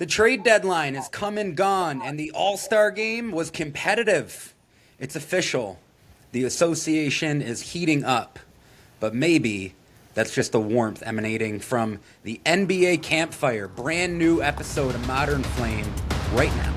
The trade deadline is come and gone, and the All-Star game was competitive. It's official. The association is heating up, but maybe that's just the warmth emanating from the NBA Campfire, brand new episode of Modern Flame right now.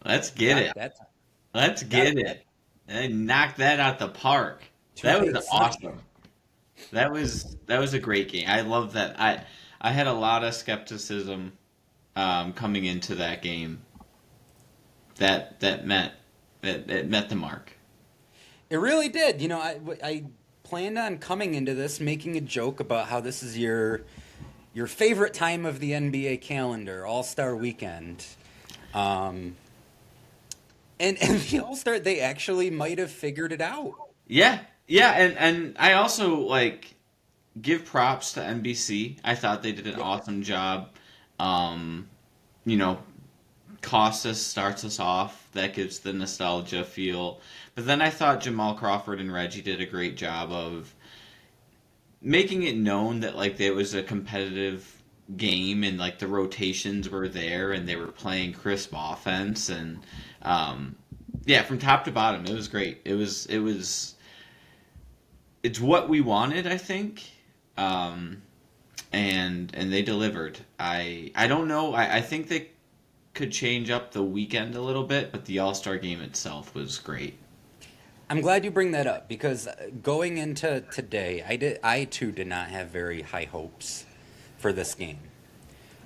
Let's get it. That's Let's get it. And knock that out the park. That was 2K. awesome. That was a great game. I love that. I had a lot of skepticism coming into that game. That met the mark. It really did. I planned on coming into this making a joke about how this is your favorite time of the NBA calendar, All-Star Weekend. And the All-Star, they actually might have figured it out. Yeah, yeah, and I also give props to NBC. I thought they did an awesome job. Um, you know, Costas starts us off. That gives the nostalgia feel. But then I thought Jamal Crawford and Reggie did a great job of making it known that there was a competitive game and the rotations were there and they were playing crisp offense and yeah, from top to bottom it was great. It's what we wanted, I think. And they delivered. I don't know. I think they could change up the weekend a little bit, but the All-Star game itself was great. I'm glad you bring that up because going into today, I too did not have very high hopes for this game.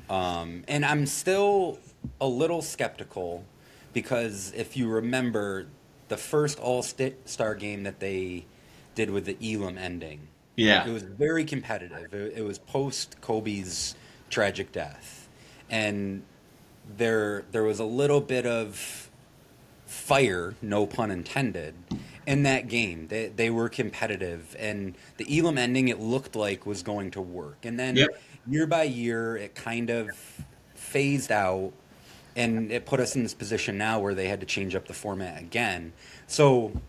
And I'm still a little skeptical because if you remember the first All-Star game that they did with the Elam ending, Yeah. it was very competitive. It was post Kobe's tragic death. And there was a little bit of fire, no pun intended, in that game. They were competitive, and the Elam ending it looked like was going to work. And then Yep. year by year, it kind of phased out, and it put us in this position now where they had to change up the format again. So,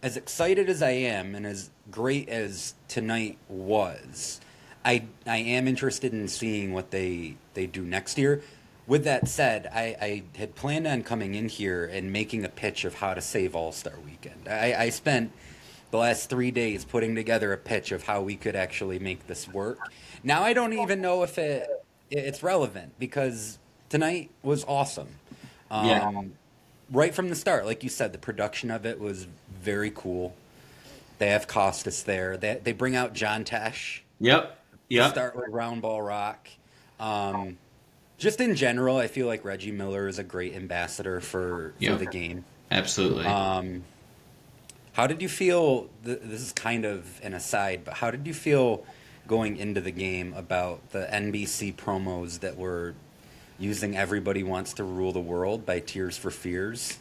as excited as I am, and as great as tonight was, I am interested in seeing what they do next year. With that said, I had planned on coming in here and making a pitch of how to save All-Star Weekend. I spent the last 3 days putting together a pitch of how we could actually make this work. Now I don't even know if it's relevant because tonight was awesome. Yeah. Right from the start, like you said, the production of it was very cool. They have Costas there. They bring out John Tesh Yep. to Yep. start with Round Ball Rock. Just in general, I feel like Reggie Miller is a great ambassador for Yep. the game. Absolutely. How did you feel? This is kind of an aside, but how did you feel going into the game about the NBC promos that were using "Everybody Wants to Rule the World" by Tears for Fears?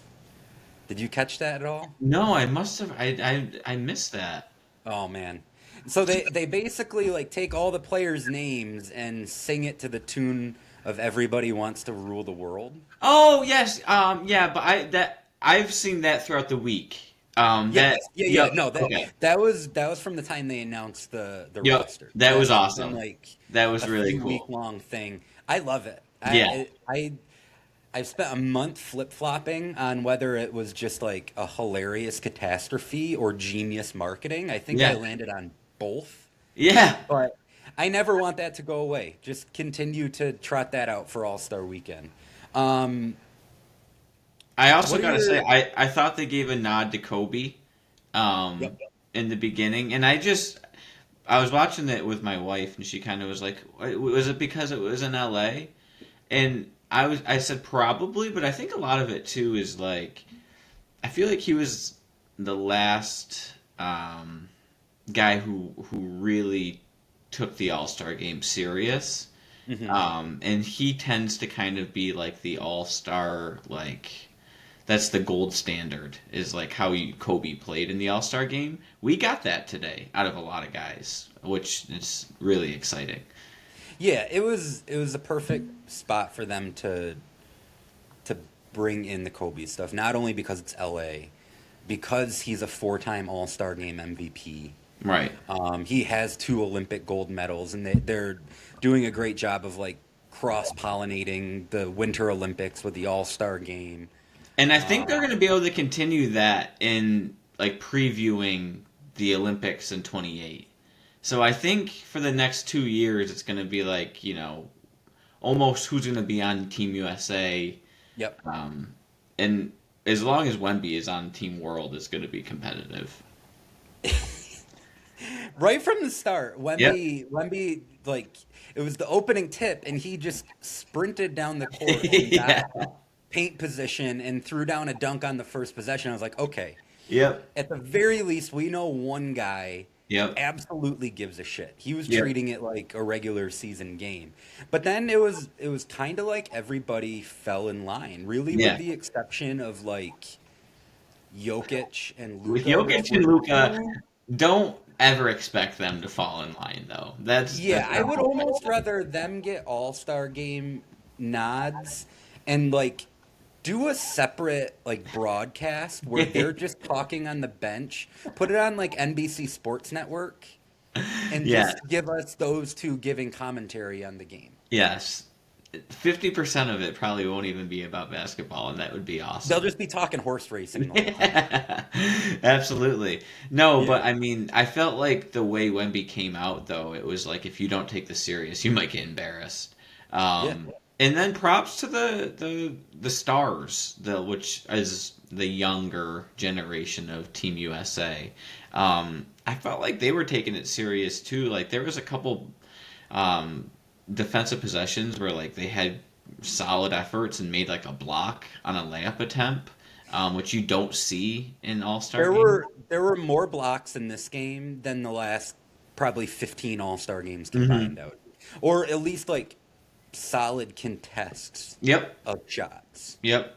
Did you catch that at all? No, I must have. I missed that. Oh man. So they basically take all the players' names and sing it to the tune of "Everybody Wants to Rule the World." Oh yes. Yeah, but I've seen that throughout the week. Yes, That. yeah. Yep. No, Okay. that was from the time they announced the Yep. roster. That was That's been awesome. That was a really few week cool. long thing. I love it. Yeah. I've spent a month flip flopping on whether it was just a hilarious catastrophe or genius marketing. I think I Yeah. landed on both, Yeah. but I never want that to go away. Just continue to trot that out for All Star Weekend. Um, I also what are gotta say, your I thought they gave a nod to Kobe, um, Yep. in the beginning, and I just I was watching it with my wife, and she kind of was like, "Was it because it was in L.A.?" And I said probably, but I think a lot of it too is like I feel like he was the last guy who really took the All Star game serious. Hmm. And he tends to kind of be like the All Star, like that's the gold standard is like how Kobe played in the All Star game. We got that today out of a lot of guys, which is really exciting. Yeah, it was a perfect spot for them to bring in the Kobe stuff. Not only because it's L.A., because he's a four-time All-Star Game MVP. Right. He has two Olympic gold medals, and they're doing a great job of like cross-pollinating the Winter Olympics with the All-Star Game. And I think they're Um, going to be able to continue that in like previewing the Olympics in 28. So I think for the next 2 years, it's going to be like, almost who's going to be on Team USA. yep. Um, and as long as Wemby is on Team World, it's going to be competitive. Right from the start, Yep. Wemby, like it was the opening tip, and he just sprinted down the court and got Yeah. paint position and threw down a dunk on the first possession. I was like, okay, Yep. at the very least, we know one guy Yep. absolutely gives a shit. He was Yep. treating it like a regular season game. But then it was kind of like everybody fell in line, really, with Yeah. the exception of like Jokic and With Luca, which Jokic and were Luca, two. don't ever expect them to fall in line, though. That's Yeah, I would almost rather them get All-Star game nods and like do a separate like broadcast where they're just talking on the bench. Put it on like NBC Sports Network and Yeah. just give us those two giving commentary on the game. Yes. 50% of it probably won't even be about basketball, and that would be They'll awesome. just be talking horse racing the whole time. Yeah, absolutely. No, but Yeah. I mean, I felt like the way Wemby came out, though, it was like if you don't take this serious, you might get embarrassed. Yeah. And then props to the stars, which is the younger generation of Team USA. I felt like they were taking it serious too. Like there was a couple um, defensive possessions where like they had solid efforts and made like a block on a layup attempt, which you don't see in All Star There games. were there were more blocks in this game than the last probably 15 All-Star games Hmm. combined out. Or at least like solid contests Yep, of shots. yep,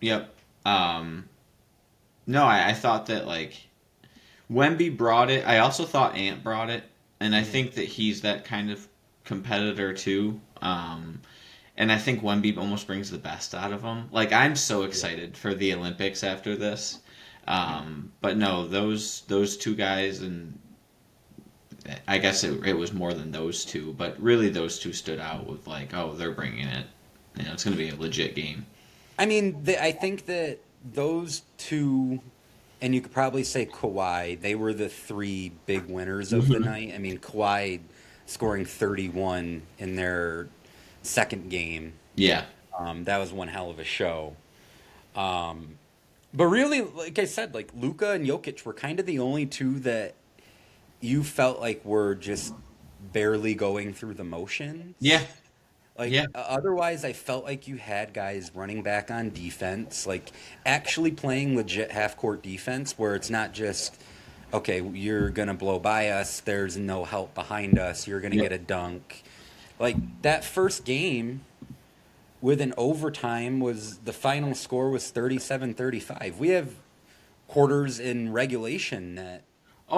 yep. Um, no, I thought that like Wemby brought it. I also thought Ant brought it, and I Mhm. think that he's that kind of competitor too. And I think Wemby almost brings the best out of him. Like I'm so Yeah. excited for the Olympics after this. But no, those two guys, and I guess it was more than those two, but really those two stood out with like, oh, they're bringing it. It's going to be a legit game. I mean, I think that those two, and you could probably say Kawhi, they were the three big winners of the Hmm. night. I mean, Kawhi scoring 31 in their second game. Yeah, That was one hell of a show. Um, but really, like I said, like Luca and Jokic were kind of the only two that you felt like were just barely going through the yeah, motions. Like yeah, otherwise, I felt like you had guys running back on defense, like actually playing legit half court defense, where it's not just okay, you're gonna blow by us. There's no help behind us. You're gonna yeah. get a dunk. Like that first game with an overtime was the final score was 37-35. We have quarters in regulation that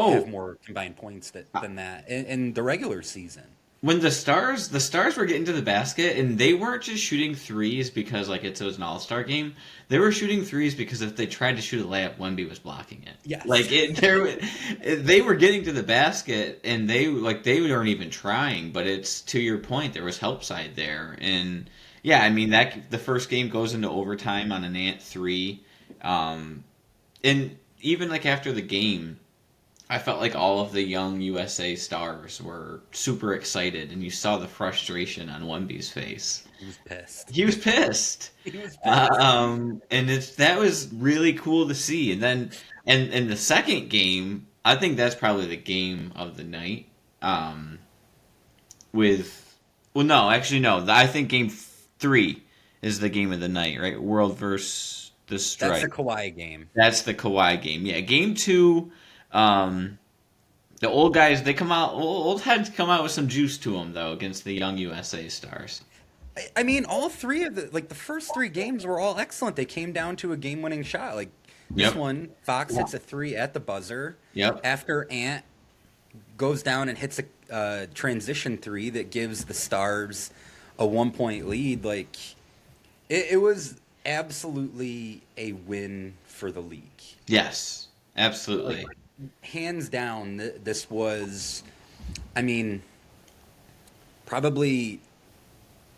have Oh, more combined points than that in the regular season. when the stars were getting to the basket, and they weren't just shooting threes because like it was an all-star game. They were shooting threes because if they tried to shoot a layup, Wemby was blocking it. Yes. Like they were getting to the basket, and they weren't even trying. But it's to your point, there was help side there, and yeah, I mean that the first game goes into overtime on an Ant three, um, and even like after the game. I felt like all of the young USA stars were super excited, and you saw the frustration on Wemby's face. He was pissed. He was pissed, He was pissed. and that was really cool to see. And then, and in the second game, I think that's probably the game of the night. um, with well, no, actually no. I think game 3 is the game of the night, right? World versus the That's the Strike. Kawhi game. That's the Kawhi game. Yeah, game 2. Um, the old guys, they come out. Old heads come out with some juice to them though against the young USA stars. I mean, all three of the first three games were all excellent. They came down to a game-winning shot. Like this Yep. one, Fox hits a three at the buzzer Yep. after Ant goes down and hits a transition three that gives the Stars a 1 point lead. Like it was absolutely a win for the league. Yes. Absolutely. Like hands down, this was. I mean, probably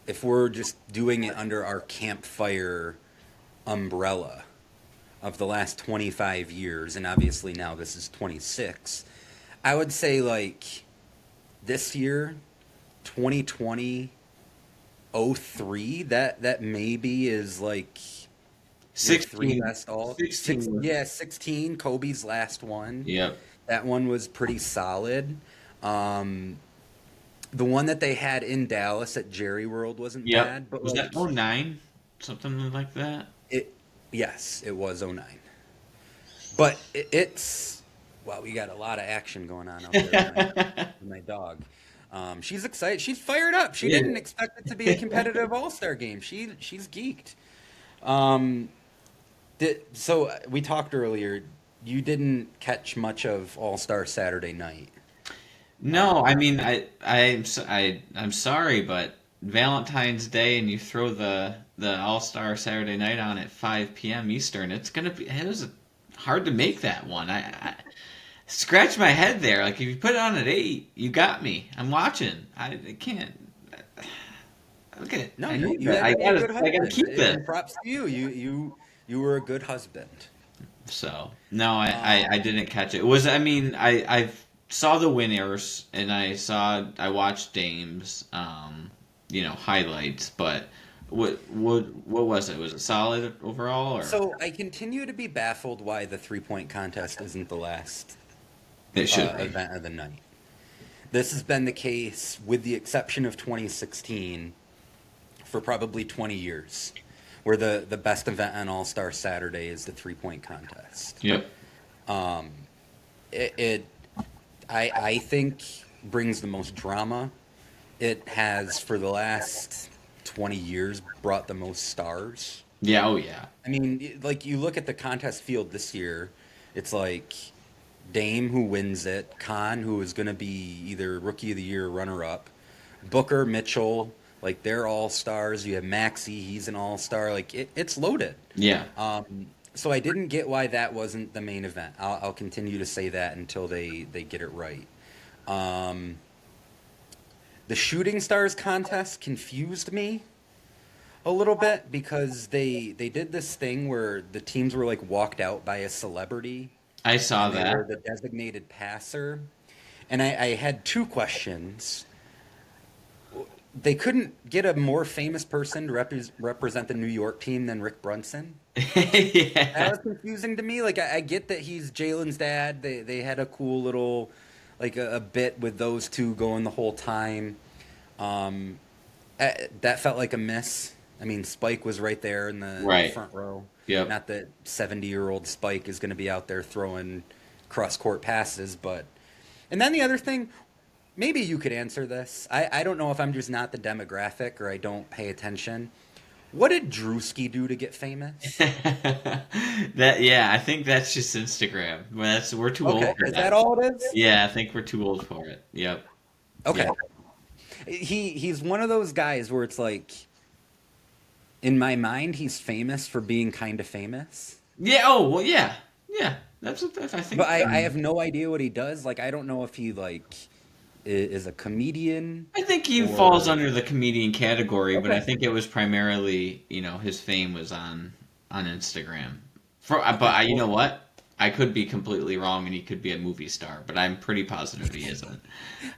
if we're just doing it under our campfire umbrella of the last 25 years, and obviously now this is 26, I would say like this year, 2020, 03, that maybe is like your three 16. best all. 16. Yeah, 16, Kobe's last one. Yep. That one was pretty solid. The one that they had in Dallas at Jerry World wasn't Yep. bad, but Was like that 09? Something like that? it, yes, it was '09. But it's wow, we got a lot of action going on out there with my dog. She's excited. She's fired up. She Yeah. didn't expect it to be a competitive All-Star game. She's geeked. Um, so we talked earlier. You didn't catch much of All-Star Saturday night. No, I mean I'm sorry, but Valentine's Day and you throw the All-Star Saturday Night on at 5 p.m. Eastern, it was hard to make that one. I scratch my head there. Like if you put it on at 8, you got me. I'm watching. I can't. Okay, No, I you, need you that. had to be a good I gotta husband. keep this. And props to you. You were a good husband. So no, I didn't catch it. It was I mean I saw the winners and I watched Dame's highlights, but what was it? Was it solid overall or So I continue to be baffled why the 3 point contest isn't the last it should be? event of the night. This has been the case, with the exception of 2016, for probably 20 years, where the best event on All Star Saturday is the 3 point contest. Yep. It I think brings the most drama. It has for the last 20 years brought the most stars. Yeah. Oh yeah. I mean, like you look at the contest field this year, it's like Dame who wins it, Khan who is going to be either Rookie of the Year or runner up, Booker, Mitchell, like they're all stars. You have Maxey, he's an all star. Like it's loaded. Yeah. So I didn't get why that wasn't the main event. I'll continue to say that until they get it right. The Shooting Stars contest confused me a little bit because they did this thing where the teams were like walked out by a celebrity. I saw They that. were the designated passer. And I had two questions. They couldn't get a more famous person to represent the New York team than Rick Brunson. That Yeah. was confusing to me. Like I get that he's Jalen's dad. They had a cool little like a bit with those two going the whole time. That felt like a miss. I mean, Spike was right there in the Right. front row. Yep. Not that 70-year-old Spike is going to be out there throwing cross-court passes, but... And then the other thing, maybe you could answer this. I don't know if I'm just not the demographic or I don't pay attention. What did Drewski do to get famous? I think that's just Instagram. We're too old Okay, for is that. that all it is? Yeah, I think we're too old for it. Yep. Okay. Yeah. He's one of those guys where it's like, in my mind, he's famous for being kind of famous. Yeah. Oh well. Yeah. Yeah. That's what I think. But I have no idea what he does. Like, I don't know if he, like, is a comedian. I think he or... falls under the comedian category, but I Okay. think it was primarily, his fame was on Instagram. You know what? I could be completely wrong, and he could be a movie star, but I'm pretty positive he isn't.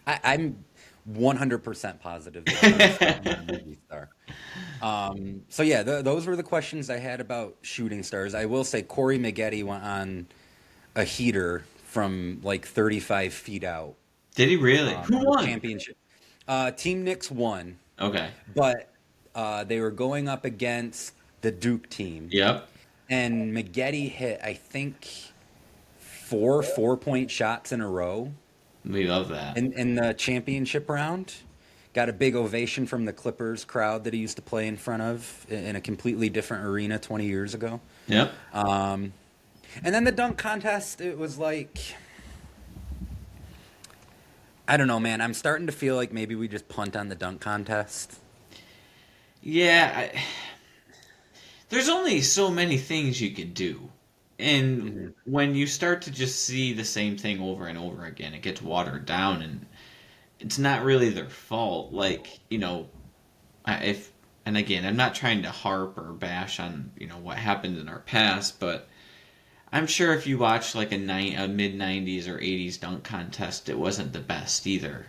I'm 100% positive that he's not a movie star. So, yeah, those were the questions I had about Shooting Stars. I will say Corey Maggette went on a heater from, like, 35 feet out. Did he really? Who In the won? championship. Team Knicks won, Okay. but they were going up against the Duke team, Yep. and Maggette hit, I think, four 4-point shots in a row We love that. in the championship round. Got a big ovation from the Clippers crowd that he used to play in front of in a completely different arena 20 years ago. Yep. And then the dunk contest, it was like, I don't know, man. I'm starting to feel like maybe we just punt on the dunk contest. Yeah. There's only so many things you could do. And Hmm. when you start to just see the same thing over and over again, it gets watered down, and it's not really their fault. Like, if, and again, I'm not trying to harp or bash on, what happened in our past, but I'm sure if you watched like a mid '90s or '80s dunk contest, it wasn't the best either.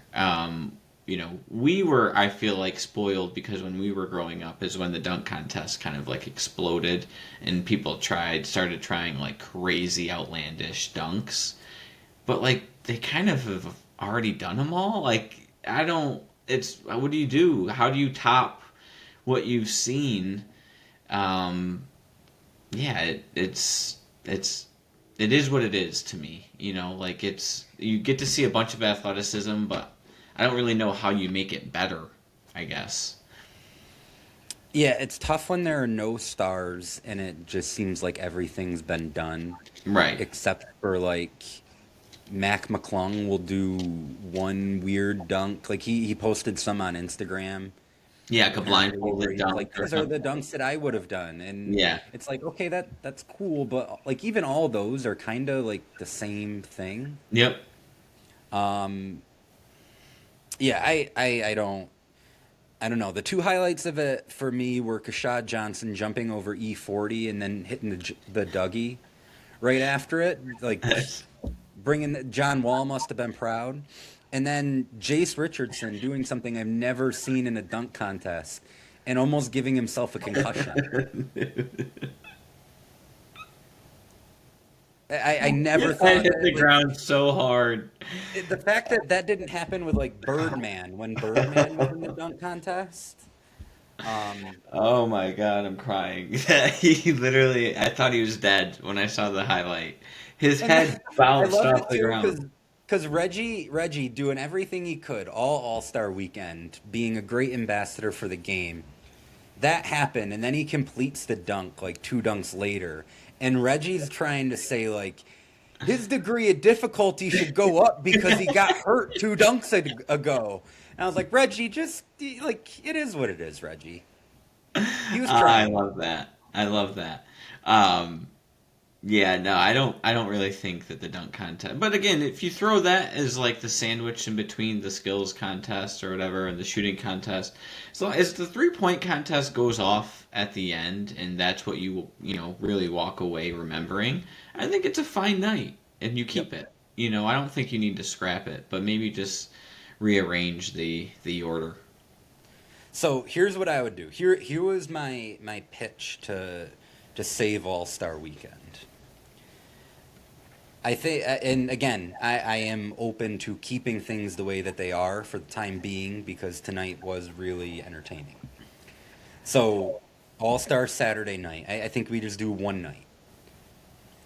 We were, I feel like, spoiled because when we were growing up is when the dunk contest kind of like exploded, and people started trying like crazy outlandish dunks, but like they kind of have already done them all. Like, I don't. It's what do you do? How do you top what you've seen? Um, yeah, it is what it is to me. Like you get to see a bunch of athleticism, but I don't really know how you make it better, I guess. Yeah, it's tough when there are no stars and it just seems like everything's been done, Right. except for like Mac McClung will do one weird dunk. Like he posted some on Instagram Yeah, like a apparently where blindfolded he was dunk like, or "These are the something. dunks that I would have done," and Yeah. it's like, okay, that's cool, but like even all those are kind of like the same thing. Yep. Um, yeah, I don't know. The two highlights of it for me were Kashad Johnson jumping over E40 and then hitting the Dougie right after it. Like John Wall must have been proud. And then Jace Richardson doing something I've never seen in a dunk contest and almost giving himself a concussion. I never His head thought hit that, the like, ground so hard. the fact that that didn't happen with like Birdman when Birdman was in the dunk contest. Um, Oh my god, I'm crying. He literally, I thought he was dead when I saw the highlight. His And head I bounced loved off it the too ground. because Reggie doing everything he could all Star Weekend, being a great ambassador for the game. That happened, and then he completes the dunk like two dunks later, and Reggie's trying to say like his degree of difficulty should go up because he got hurt two dunks ago. And I was like, Reggie, just like it is what it is, Reggie. He was I trying. love that. I love that. Um, Yeah, no, I don't really think that the dunk contest. But again, if you throw that as like the sandwich in between the skills contest or whatever and the shooting contest, so as the 3-point contest goes off at the end and that's what you really walk away remembering, I think it's a fine night and you Yep. keep it. I don't think you need to scrap it, but maybe just rearrange the order. So here's what I would do. Here was my pitch to save All Star Weekend. I think, and again, I am open to keeping things the way that they are for the time being because tonight was really entertaining. So, All Star Saturday night. I think we just do one night.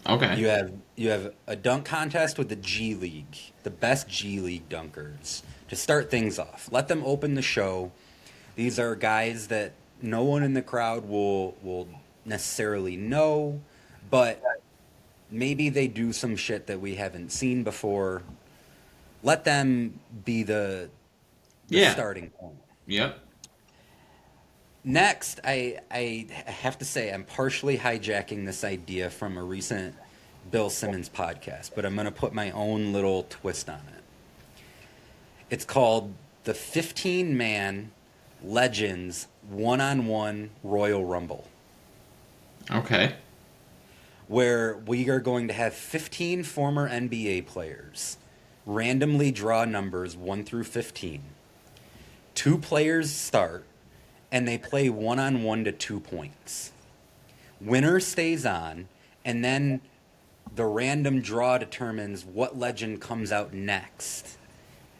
Okay. You have a dunk contest with the G League, the best G League dunkers to start things off. Let them open the show. These are guys that no one in the crowd will necessarily know, but maybe they do some shit that we haven't seen before. Let them be the Yeah. starting point. Yep. Next, I have to say I'm partially hijacking this idea from a recent Bill Simmons podcast, but I'm going to put my own little twist on it. It's called the 15-man Legends One-on-One Royal Rumble, Okay. where we are going to have 15 former NBA players randomly draw numbers 1 through 15. Two players start, and they play one-on-one to 2 points. Winner stays on, and then the random draw determines what legend comes out next.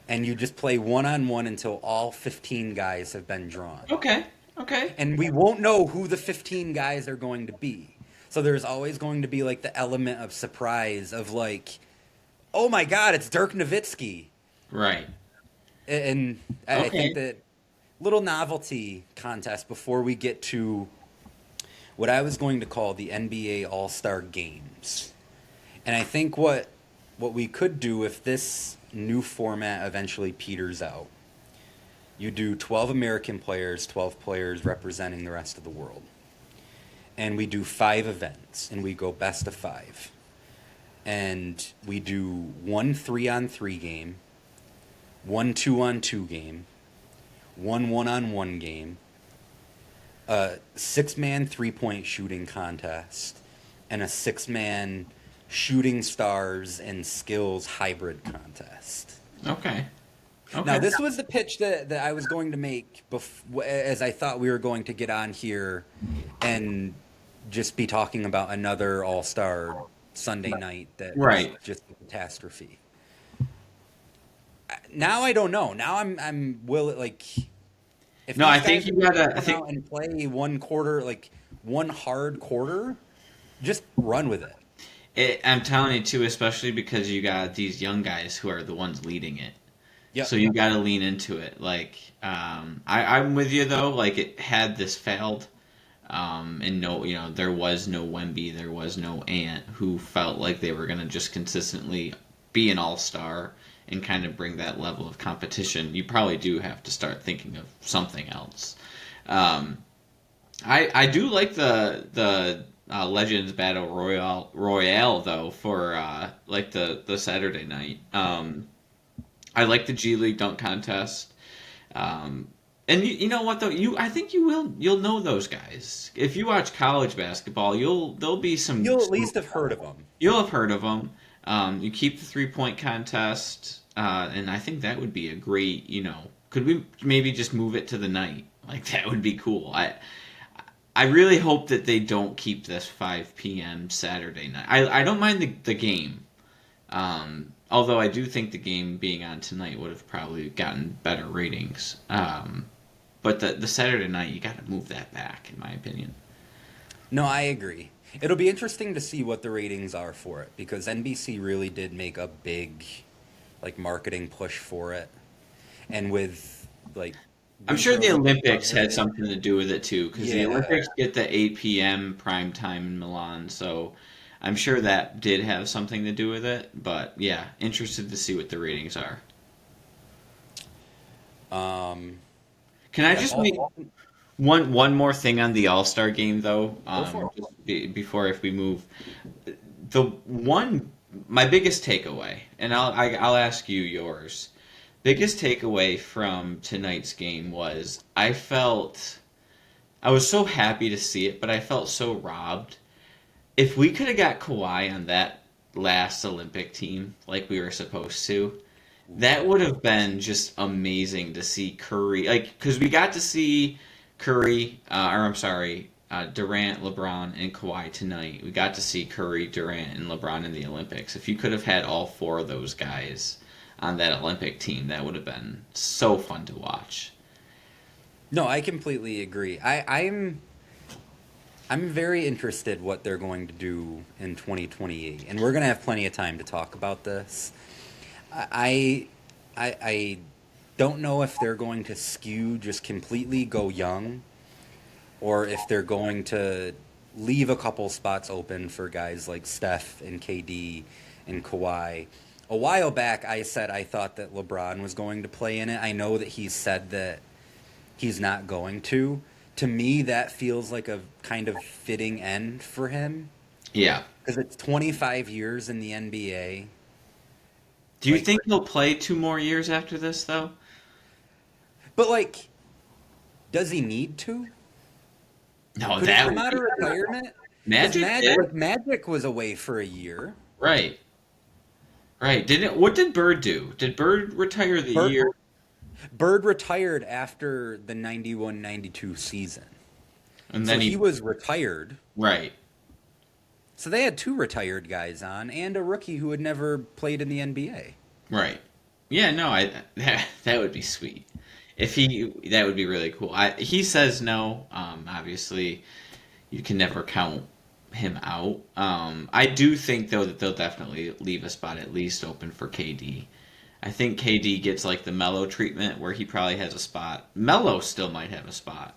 and you just play one-on-one until all 15 guys have been drawn. Okay. Okay. And we won't know who the 15 guys are going to be. So there's always going to be like the element of surprise of like, oh my God, it's Dirk Nowitzki. Right. And I think Okay. that little novelty contest before we get to what I was going to call the NBA All-Star Games. And I think what we could do if this new format eventually peters out, you do 12 American players, 12 players representing the rest of the world. And we do 5 events, and we go best of 5. And we do one 3-on-3 game, one 2-on-2 game, one 1-on-1 game, a 6-man 3-point shooting contest, and a 6-man shooting stars and skills hybrid contest. Okay. Okay. Now, this was the pitch that I was going to make as I thought we were going to get on here and just be talking about another All-Star Sunday night that was Right. just a catastrophe. Now I don't know. Now I'm like if No, these I think guys you are gonna gotta. I come think out and play one quarter, like one hard quarter, just run with it. I'm telling you too, especially because you got these young guys who are the ones leading it. Yep. So you got to lean into it. Like, I'm with you though. Like, it had this failed, and no, there was no Wemby, there was no Ant who felt like they were gonna just consistently be an all-star and kind of bring that level of competition. You probably do have to start thinking of something else. Um, I do like the Legends Battle Royale though for like the Saturday night. I like the G League dunk contest. And you know what though, I think you'll know those guys if you watch college basketball. There'll be some You'll at least have heard of them. you'll have heard of them. You keep the 3-point contest, and I think that would be a great. Could we maybe just move it to the night? Like that would be cool. I really hope that they don't keep this 5 p.m. Saturday night. I don't mind the game. Although I do think the game being on tonight would have probably gotten better ratings. But the Saturday night, you got to move that back, in my opinion. No, I agree. It'll be interesting to see what the ratings are for it because NBC really did make a big like marketing push for it. And with like I'm sure the Winter Olympics had Olympics, something to do with it too, because the yeah. Olympics get the 8 p.m. prime time in Milan, so I'm sure that did have something to do with it. But yeah, interested to see what the ratings are. Um, Can I yeah, just make one more thing on the All Star game though? go for it. Before if we move, the one my biggest takeaway, and I'll ask you yours. Biggest takeaway from tonight's game was I was so happy to see it, but I felt so robbed. If we could have got Kawhi on that last Olympic team like we were supposed to, that would have been just amazing to see Curry. Like, because we got to see Curry, Durant, LeBron, and Kawhi tonight. We got to see Curry, Durant, and LeBron in the Olympics. If you could have had all 4 of those guys on that Olympic team, that would have been so fun to watch. No, I completely agree. I'm very interested what they're going to do in 2028, and we're going to have plenty of time to talk about this. I don't know if they're going to skew just completely go young, or if they're going to leave a couple spots open for guys like Steph and KD and Kawhi. A while back, I said I thought that LeBron was going to play in it. I know that he said that he's not going to. To me, that feels like a kind of fitting end for him Yeah. because it's 25 years in the NBA. Do you Like, think he'll play 2 more years after this, though? but like, does he need to? No, Could he that come would out be of retirement? 'Cause Magic did. Magic was away for a year. Right. Right. What did Bird do? Did Bird retire the Bird, year? Bird retired after the 91-92 season. And So then he was retired. right. So they had 2 retired guys on and a rookie who had never played in the NBA. Right. Yeah, no, that would be sweet. If he that would be really cool. He says no. Obviously, you can never count him out. I do think though that they'll definitely leave a spot at least open for KD. I think KD gets like the Mellow treatment where he probably has a spot. Mellow still might have a spot.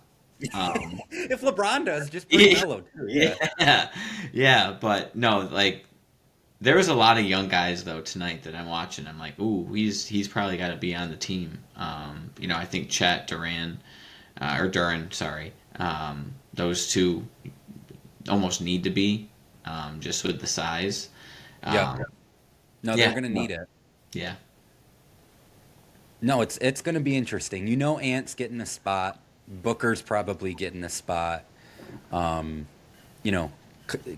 Um, If LeBron does, just bring Melo too. Yeah. yeah, yeah, but no, like there was a lot of young guys though tonight that I'm watching. I'm like, ooh, he's probably got to be on the team. I think Chet Duran or Duran, sorry, those two almost need to be just with the size. Yeah. Um, No, they're yeah, gonna need it. yeah, No, it's gonna be interesting. Ant's getting a spot. Booker's probably getting a spot. Um, you know, c-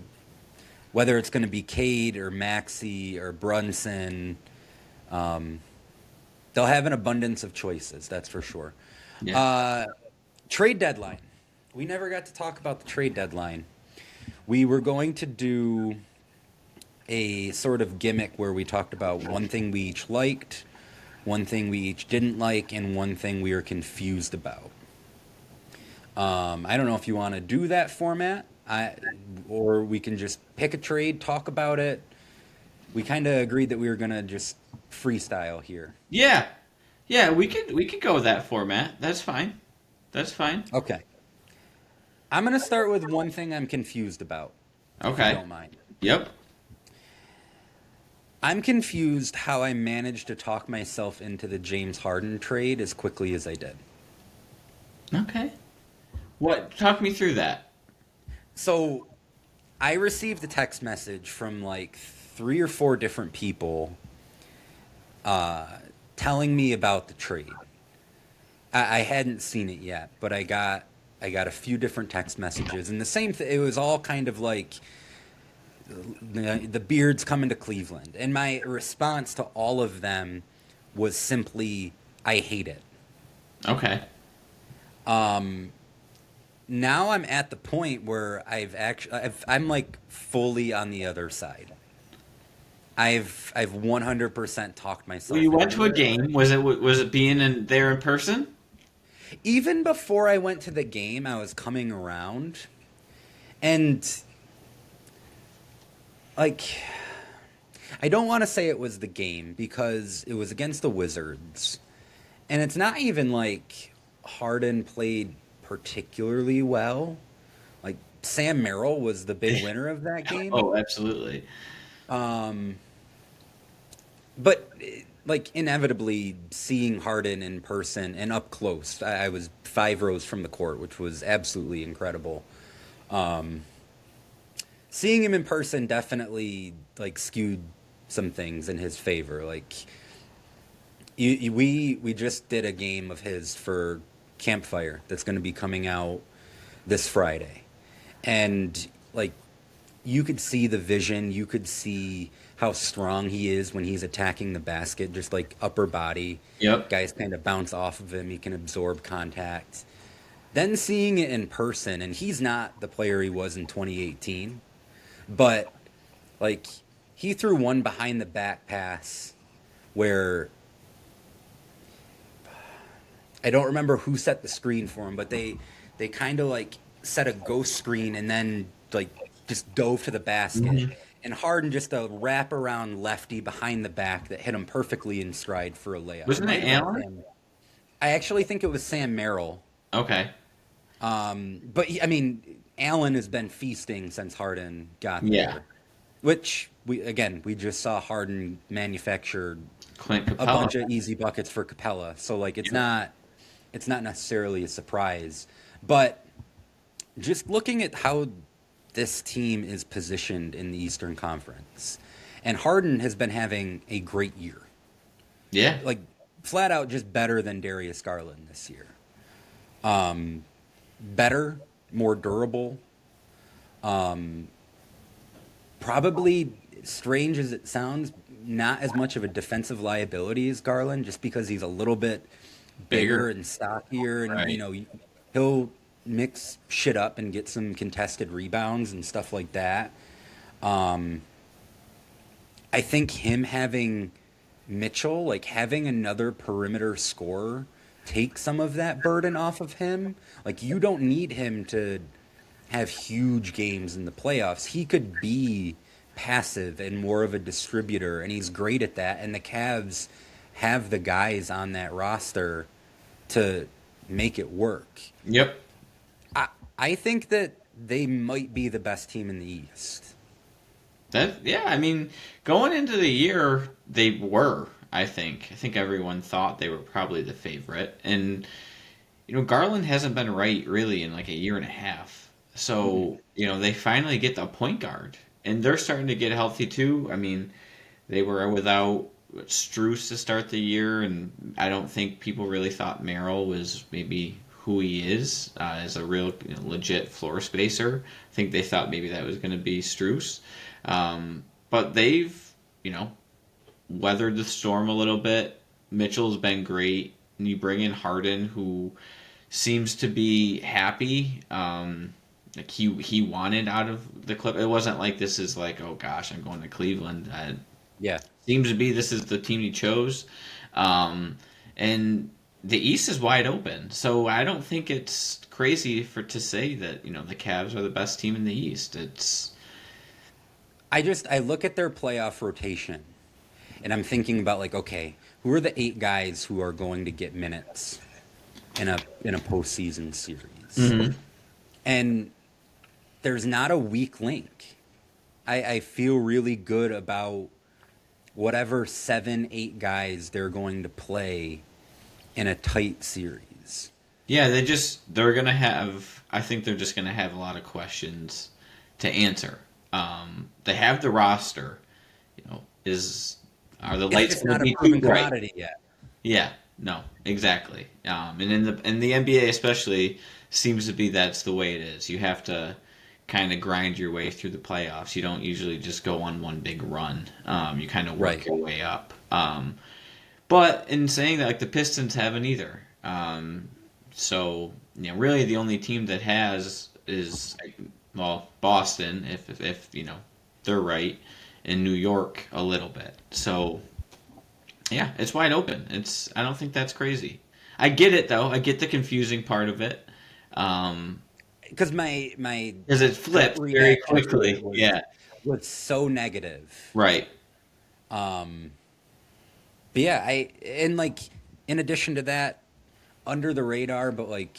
whether it's gonna be Cade or Maxi or Brunson, um, they'll have an abundance of choices. That's for sure. yeah. Uh, Trade deadline. We never got to talk about the trade deadline. We were going to do a sort of gimmick where we talked about one thing we each liked, one thing we each didn't like, and one thing we were confused about. I don't know if you want to do that format, or we can just pick a trade, talk about it. We kind of agreed that we were gonna just freestyle here. Yeah, yeah, we could go with that format. That's fine. That's fine. Okay. I'm gonna start with one thing I'm confused about, if you Okay. don't mind. Yep. I'm confused how I managed to talk myself into the James Harden trade as quickly as I did. Okay. What? Talk me through that. So I received a text message from like three or four different people uh, telling me about the trade. I hadn't seen it yet, but I got a few different text messages, and the same thing. It was all kind of like the Beards coming to Cleveland, and my response to all of them was simply, "I hate it." Okay. Um, Now I'm at the point where I'm like fully on the other side. I've 100% talked Well, myself you went to into a it. game. Was it being in there in person? Even before I went to the game, I was coming around, and like I don't want to say it was the game because it was against the Wizards, and it's not even like Harden played particularly well. Like Sam Merrill was the big winner of that game. Oh, absolutely. Um, but like inevitably seeing Harden in person and up close, I was 5 rows from the court, which was absolutely incredible. Um, Seeing him in person definitely like skewed some things in his favor. Like we just did a game of his for Campfire that's going to be coming out this Friday, and like you could see the vision, you could see how strong he is when he's attacking the basket, just like upper body. Yep. Guys kind of bounce off of him, he can absorb contact. Then seeing it in person, and he's not the player he was in 2018, but like he threw one behind the back pass where I don't remember who set the screen for him, but they kind of like set a ghost screen and then like just dove to the basket. Mhm. And Harden just a wraparound lefty behind the back that hit him perfectly in stride for a layup. It Wasn't might it have been Allen? I actually think it was Sam Merrill. Okay. But I mean, Allen has been feasting since Harden got Yeah. there, which we just saw Harden manufacture Clint a Capella. bunch of easy buckets for Capella. So like it's not necessarily a surprise. But just looking at how this team is positioned in the Eastern Conference, and Harden has been having a great year. Yeah. Like flat out just better than Darius Garland this year. Better, more durable. Probably strange as it sounds, not as much of a defensive liability as Garland, just because he's a little bit bigger Bigger. and stockier, and Right. he'll mix shit up and get some contested rebounds and stuff like that. Um, I think him having Mitchell, like having another perimeter scorer take some of that burden off of him. Like you don't need him to have huge games in the playoffs. He could be passive and more of a distributor, and he's great at that. And the Cavs have the guys on that roster to make it work. Yep. I I think that they might be the best team in the East. Yeah, I mean, going into the year, they were, I think. I think everyone thought they were probably the favorite. And, Garland hasn't been right really in like a year and a half. So, they finally get the point guard. And they're starting to get healthy too. I mean, they were without Strus to start the year, and I don't think people really thought Merrill was maybe who he is as a real legit floor spacer. I think they thought maybe that was going to be Strus. But they've, weathered the storm a little bit. Mitchell's been great. And you bring in Harden, who seems to be happy. Like he wanted out of the Clip. It wasn't like this is like, oh gosh, I'm going to Cleveland. Yeah. Seems to be this is the team he chose. And the East is wide open. So I don't think it's crazy to say that, the Cavs are the best team in the East. I look at their playoff rotation and I'm thinking about like, okay, who are the 8 guys who are going to get minutes in a postseason series? Mm-hmm. And there's not a weak link. I feel really good about whatever 7, 8 guys they're going to play in a tight series. Yeah, they're gonna have. I think they're just gonna have a lot of questions to answer. They have the roster. Are the lights It's going not to a be proven too bright? commodity yet. Yeah, no, exactly. And in the NBA especially seems to be that's the way it is. You have to kind of grind your way through the playoffs. You don't usually just go on one big run. You kind of work Right. your way up. But in saying that, like the Pistons haven't either. So really the only team that has is Boston, if they're right, and New York a little bit. So yeah, it's wide open. I don't think that's crazy. I get it though. I get the confusing part of it. Because my Because it flipped very reaction to quickly. it Yeah. was so negative. Right. But yeah, in addition to that, under the radar, but like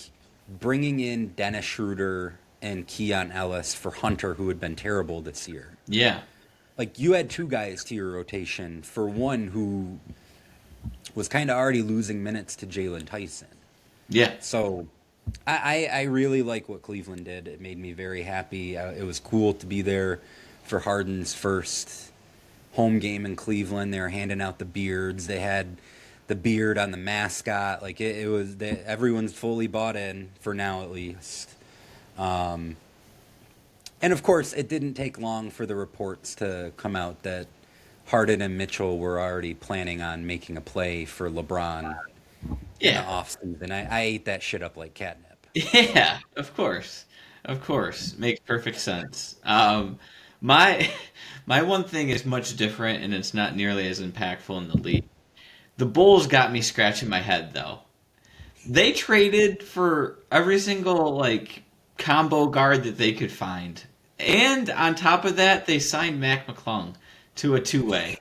bringing in Dennis Schroeder and Keon Ellis for Hunter, who had been terrible this year. Yeah. Like you had 2 guys to your rotation for one who was kind of already losing minutes to Jalen Tyson. Yeah. So I really like what Cleveland did. It made me very happy. It was cool to be there for Harden's first home game in Cleveland. They were handing out the beards. They had the beard on the mascot. Like everyone's fully bought in for now, at least. And of course, it didn't take long for the reports to come out that Harden and Mitchell were already planning on making a play for LeBron in the Yeah. offseason. I ate that shit up like catnip. Yeah. Of course. Of course. Makes perfect sense. My my one thing is much different, and it's not nearly as impactful in the league. The Bulls got me scratching my head though. They traded for every single combo guard that they could find. And on top of that, they signed Mac McClung to a 2-way.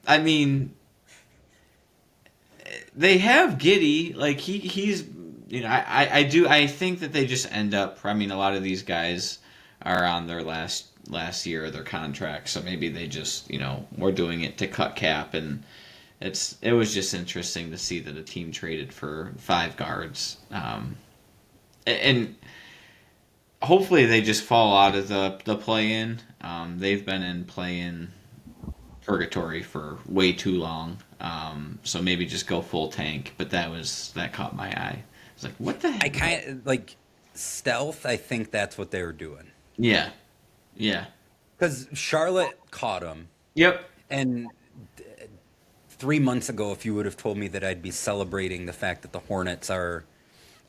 I mean, they have Giddy. He's I think that they just end up. I mean, a lot of these guys are on their last year of their contract, so maybe they just we're doing it to cut cap, and it was just interesting to see that a team traded for 5 guards, and hopefully they just fall out of the play-in. They've been in play-in purgatory for way too long. So maybe just go full tank. But that caught my eye. It's like, what the heck? I kind of like stealth. I think that's what they were doing. Yeah. Yeah. Because Charlotte caught him. Yep. And 3 months ago, if you would have told me that I'd be celebrating the fact that the Hornets are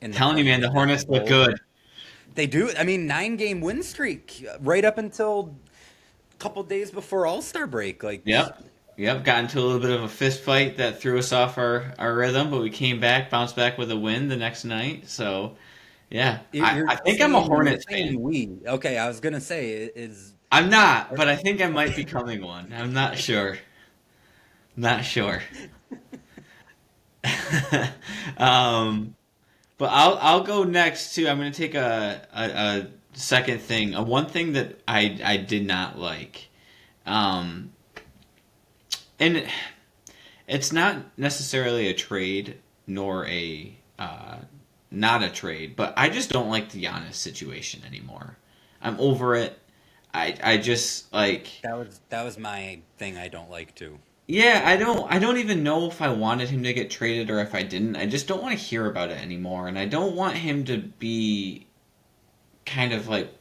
in the Telling you, man, the Hornets look good. They do. I mean, 9-game win streak right up until a couple days before All-Star break. Yep. Yep, got into a little bit of a fist fight that threw us off our rhythm, but we came back, bounced back with a win the next night. So yeah, I think I'm a You're Hornets fan. saying we. Okay, I was gonna say is. I'm not, but I think I might be becoming one. I'm not sure. Not sure. um, but I'll go next too. I'm going to take a second thing. One thing that I did not like, um, and it's not necessarily a trade nor a not a trade, but I just don't like the Giannis situation anymore. I'm over it. I just like. That was my thing. I don't like too. Yeah, I don't even know if I wanted him to get traded or if I didn't. I just don't want to hear about it anymore, and I don't want him to be kind of like,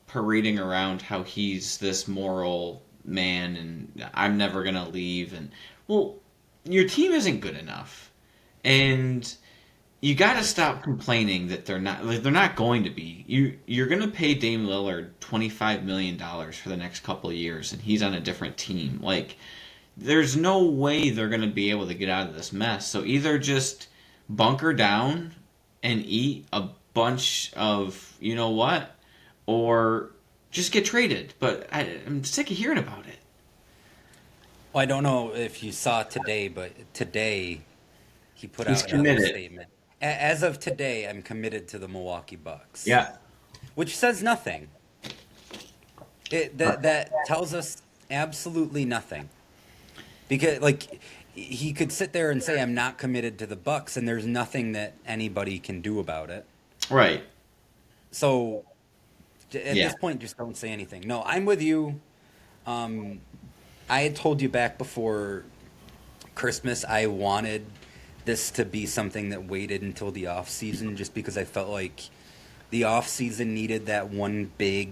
parading around how he's this moral man and I'm never going to leave. And well, your team isn't good enough. And you got to stop complaining that they're not, like, they're not going to be. You're going to pay Dame Lillard $25 million for the next couple of years and he's on a different team. Like, there's no way they're going to be able to get out of this mess. So either just bunker down and eat a bunch of, you know what, or just get traded. But I'm sick of hearing about it. Well, I don't know if you saw today, but today he put He's out a committed. statement. As of today, I'm committed to the Milwaukee Bucks, Yeah. which says nothing. That tells us absolutely nothing. Because like he could sit there and say I'm not committed to the Bucks, and there's nothing that anybody can do about it. Right. So at Yeah. this point, just don't say anything. No, I'm with you. Um, I had told you back before Christmas I wanted this to be something that waited until the off season, just because I felt like the off season needed that one big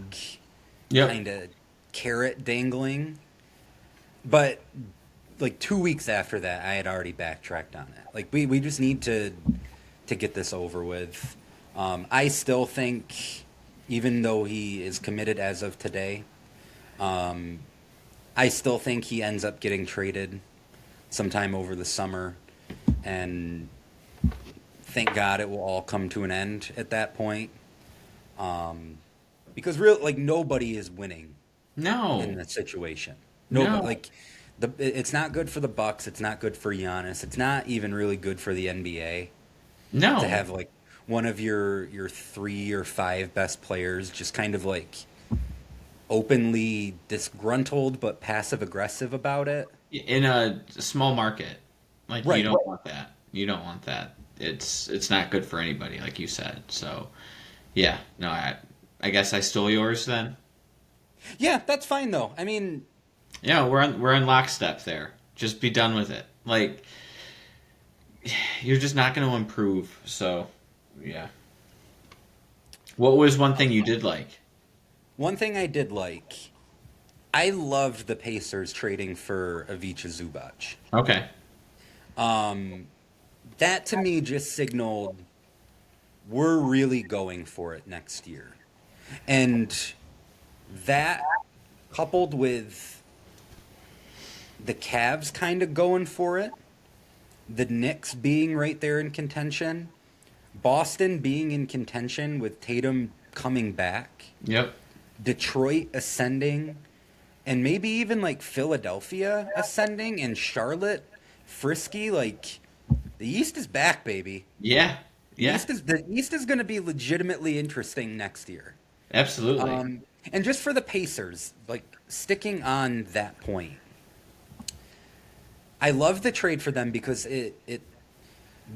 Yep. kind of carrot dangling. But like 2 weeks after that, I had already backtracked on it. Like we just need to get this over with. I still think, even though he is committed as of today, um, I still think he ends up getting traded sometime over the summer, and thank God it will all come to an end at that point. Um, because real like nobody is winning in No. that situation. Nobody No. like it's not good for the Bucks. It's not good for Giannis. It's not even really good for the NBA to No. have like one of your 3 or 5 best players just kind of like openly disgruntled but passive aggressive about it. In a small market, like you Right. don't want that. You don't want that. It's not good for anybody, like you said. So yeah. No. I guess I stole yours then. Yeah, that's fine though. I mean, Yeah, we're in lockstep there. Just be done with it. Like you're just not going to improve. So yeah. What was one thing you did like? one thing I did like, I loved the Pacers trading for Ivica Zubac. Okay. Um, that to me just signaled we're really going for it next year. And that coupled with the Cavs kind of going for it, the Knicks being right there in contention, Boston being in contention with Tatum coming back, Yep. Detroit ascending, and maybe even like Philadelphia ascending, and Charlotte frisky. Like the East is back, baby. Yeah. Yeah. The East is going to be legitimately interesting next year. Absolutely. And just for the Pacers, like sticking on that point, I love the trade for them because it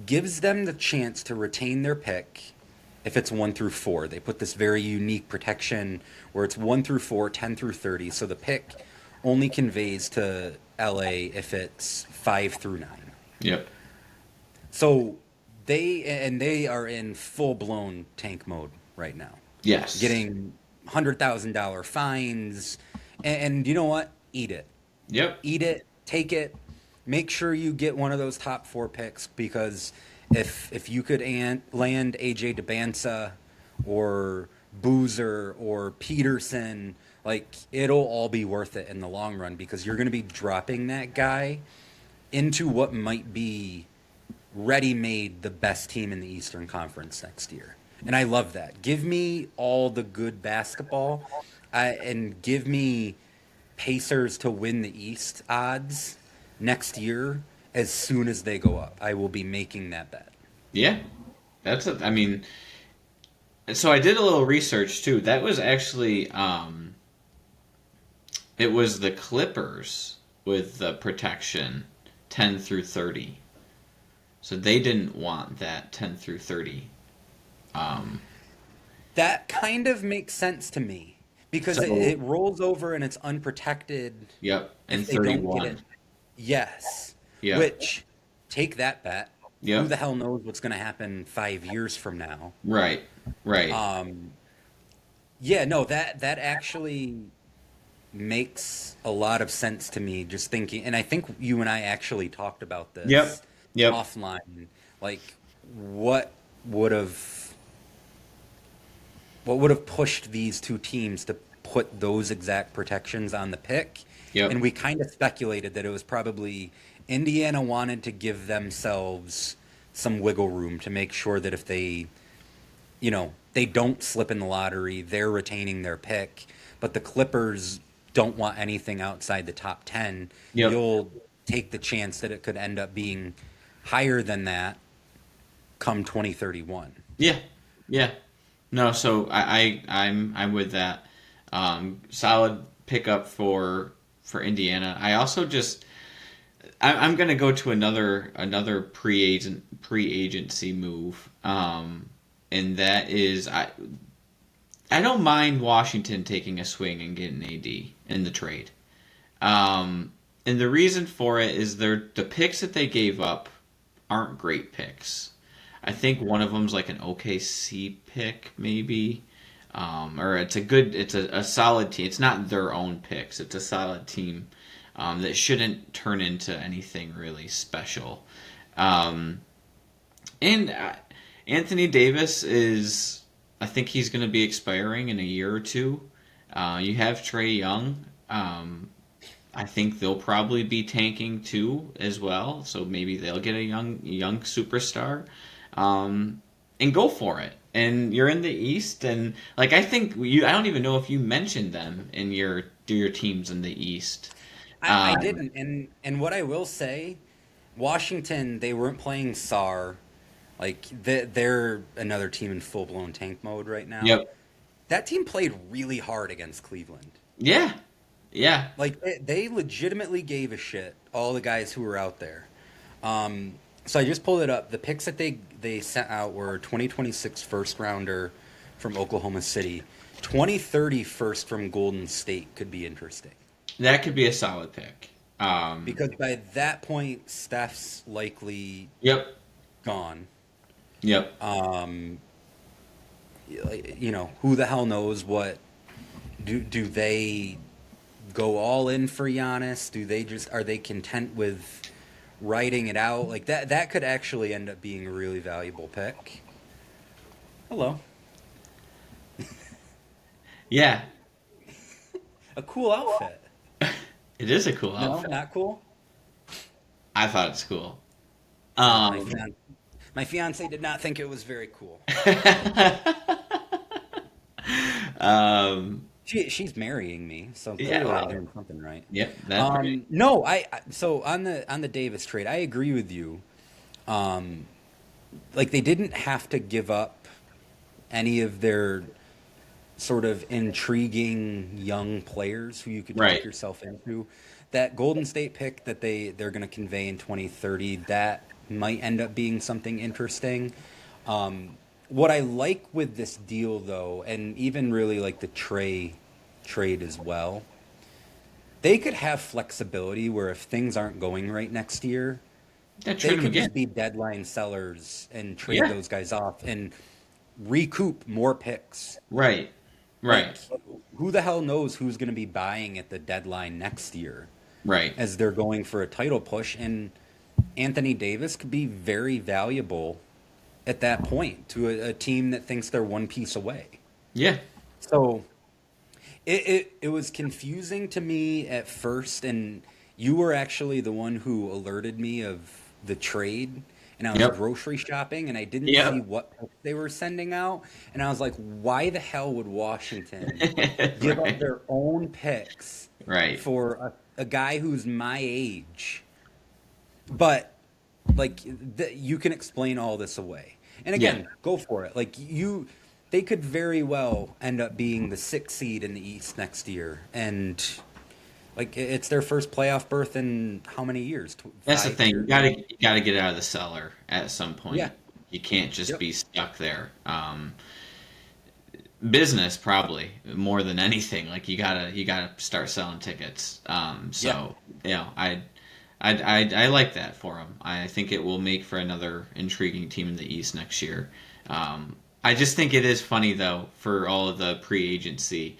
gives them the chance to retain their pick if it's 1 through 4. They put this very unique protection where it's 1 through 4, 10 through 30. So the pick only conveys to LA if it's 5 through 9. Yep. So they are in full blown tank mode right now, Yes. getting $100,000 fines, and you know what? Yep. Eat it, take it. Make sure you get one of those top 4 picks, because if you could land AJ DeBansa or Boozer or Peterson, like it'll all be worth it in the long run because you're going to be dropping that guy into what might be ready-made the best team in the Eastern Conference next year. And I love that. Give me all the good basketball, and give me Pacers to win the East odds next year as soon as they go up. I will be making that bet. Yeah, I mean, so I did a little research too. That was actually it was the Clippers with the protection 10 through 30. So they didn't want that 10 through 30. Um, That kind of makes sense to me because so it rolls over and it's unprotected yep, and if they don't get it. 31. Yes. Yep, Which, take that bet. Who yep. the hell knows what's going to happen 5 years from now? Right, right. Um, yeah, no, that actually makes a lot of sense to me just thinking, and I think you and I actually talked about this Yep, yep, offline, like what would have what would have pushed these two teams to put those exact protections on the pick. yep, And we kind of speculated that it was probably Indiana wanted to give themselves some wiggle room to make sure that if they don't slip in the lottery, they're retaining their pick, but the Clippers don't want anything outside the top 10. yep. You'll take the chance that it could end up being higher than that come 2031. Yeah, yeah. No, so I'm with that. Solid pickup for Indiana. I also just I'm gonna go to another pre agency move, and that is I don't mind Washington taking a swing and getting AD in the trade. And the reason for it is the picks that they gave up aren't great picks. I think one of them's like an OKC pick, maybe, or it's a solid team. It's not their own picks. It's a solid team that shouldn't turn into anything really special. Um, and Anthony Davis is, I think he's going to be expiring in a year or two. You have Trey Young. I think they'll probably be tanking too as well. So maybe they'll get a young superstar, and go for it. And you're in the East, and like I think I don't even know if you mentioned them in your teams in the East. I Um, didn't, and what I will say, Washington, they weren't playing SAR. Like they're another team in full blown tank mode right now. yep. That team played really hard against Cleveland. Yeah. Yeah. Like they legitimately gave a shit. All the guys who were out there. So I just pulled it up. The picks that they sent out were 2026 first rounder from Oklahoma City, 2030 first from Golden State could be interesting That could be a solid pick. because by that point Steph's likely Yep. gone. Yep. Who the hell knows what do they go all in for Giannis? Do they just are they content with writing it out like that? That could actually end up being a really valuable pick. Hello, Yeah. a cool outfit. It is a cool No, outfit. not cool. I thought it's cool. No, my Um, fiance, my fiance did not think it was very cool. um, She's marrying me, so yeah. clearly I'm Well, doing something right. yep. That's right. No, so on the Davis trade, I agree with you. Um, like they didn't have to give up any of their sort of intriguing young players who you could talk Right. yourself into. That Golden State pick that they're going to convey in 2030, that might end up being something interesting. What I like with this deal, though, and even really like the trade as well, they could have flexibility where if things aren't going right next year, That they trade him could just again. be deadline sellers and trade Yeah. those guys off and recoup more picks. Right. Like, Right. who the hell knows who's going to be buying at the deadline next year Right. as they're going for a title push? And Anthony Davis could be very valuable at that point to a team that thinks they're one piece away. Yeah. So, It was confusing to me at first, and you were actually the one who alerted me of the trade. And I was Yep. grocery shopping, and I didn't see Yep. what picks they were sending out. And I was like, why the hell would Washington give up Right. their own picks Right. for a guy who's my age? But like you can explain all this away. And Yeah. again, go for it. They could very well end up being the sixth seed in the East next year, and like it's their first playoff berth in how many years? That's the Five thing. years? You gotta get out of the cellar at some Yeah. point. You can't just Yep. be stuck there. Business probably more than anything. Like you gotta start selling tickets. Yeah. So you know, I like that for them. I think it will make for another intriguing team in the East next year. I just think it is funny though for all of the pre agency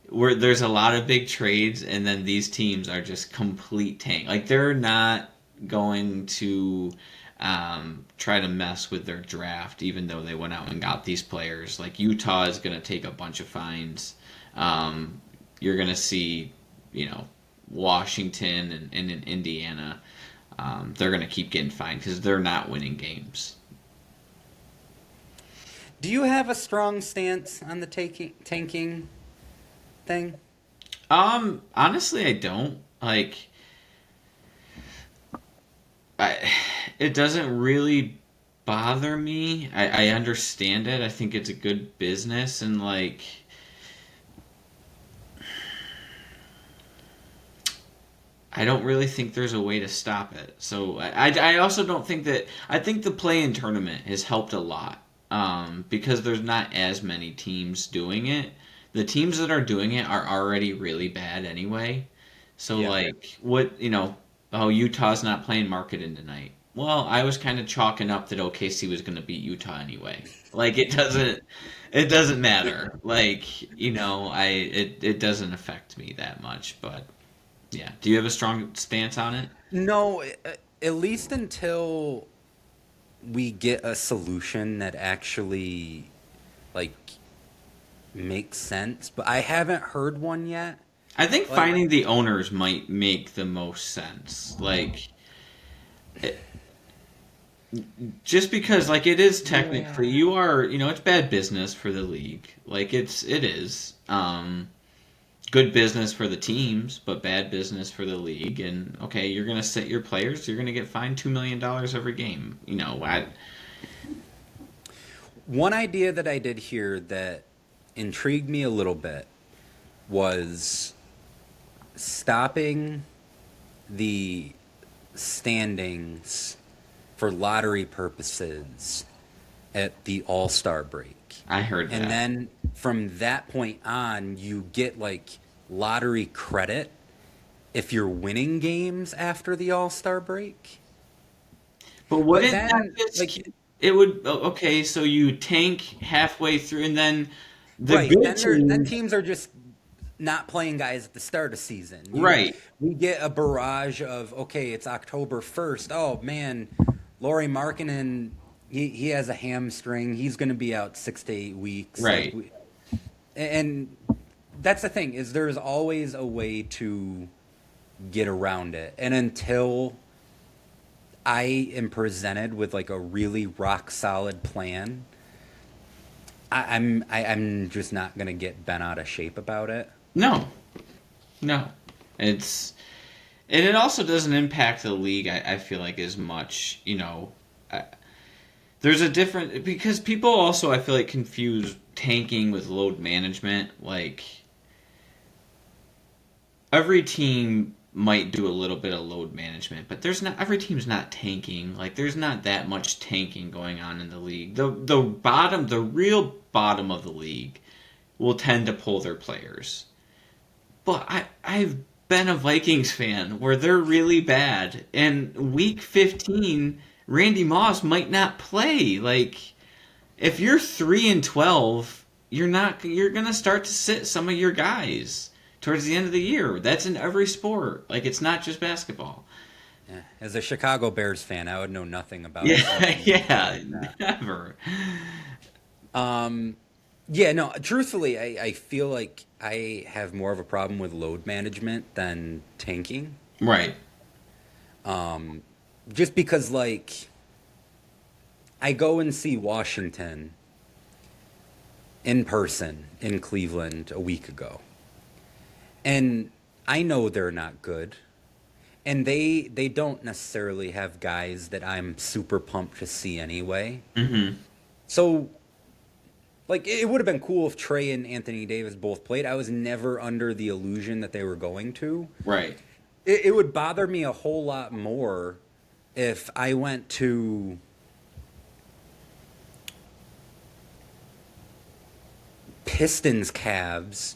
where there's a lot of big trades and then these teams are just complete tank. Like they're not going to try to mess with their draft, even though they went out and got these players. Like Utah is going to take a bunch of fines. You're going to see, you know, Washington and in Indiana. They're going to keep getting fined because they're not winning games. Do you have a strong stance on the tanking thing? Honestly, I don't like. I, it doesn't really bother me. I understand it. I think it's a good business, and like, I don't really think there's a way to stop it. So I also don't think that. I think the play-in tournament has helped a lot because there's not as many teams doing it. The teams that are doing it are already really bad anyway. So Yeah. like, what you know? Oh, Utah's not playing Marketing tonight. Well, I was kind of chalking up that OKC was going to beat Utah anyway. Like it doesn't matter. Like you know, it doesn't affect me that much. But yeah, do you have a strong stance on it? No, at least until we get a solution that actually like makes sense. But I haven't heard one yet. I think Like, finding the owners might make the most sense. Like, it, just because, like, it is yeah. technically you are, you know, it's bad business for the league. Like, it is. Good business for the teams, but bad business for the league. And okay, you're gonna sit your players. You're gonna get fined $2 million every game. You know, One idea that I did hear that intrigued me a little bit was stopping the standings for lottery purposes at the All-Star break. I heard And that. then from that point on, you get like lottery credit if you're winning games after the All-Star break. But But wouldn't that then, just like, it would okay? So you tank halfway through, and then the right, good then teams, teams are just not playing guys at the start of season. right? We get a barrage of okay, it's October 1st. Oh man, Laurie Markkinen, he has a hamstring. He's going to be out 6 to 8 weeks. Right. And that's the thing is there's always a way to get around it. And until I am presented with like a really rock solid plan, I'm just not going to get bent out of shape about it. No, no. It's and it also doesn't impact the league. I feel like as much. You know, I, there's a different because people also I feel like confuse tanking with load management. Like every team might do a little bit of load management, but there's not every team's not tanking. Like there's not that much tanking going on in the league. The real bottom of the league will tend to pull their players. But I've been a Vikings fan where they're really bad, and week 15, Randy Moss might not play. Like if you're 3-12, you're gonna start to sit some of your guys towards the end of the year. That's in every sport. Like it's not just basketball. Yeah. As a Chicago Bears fan, I would know nothing about Yeah, something yeah, like that. never. Um, Yeah, no, truthfully, I feel like I have more of a problem with load management than tanking. Right. Just because, like, I go and see Washington in person in Cleveland a week ago. And I know they're not good. And they don't necessarily have guys that I'm super pumped to see anyway. Mm-hmm. So like it would have been cool if Trey and Anthony Davis both played. I was never under the illusion that they were going to. Right. It would bother me a whole lot more if I went to Pistons Cavs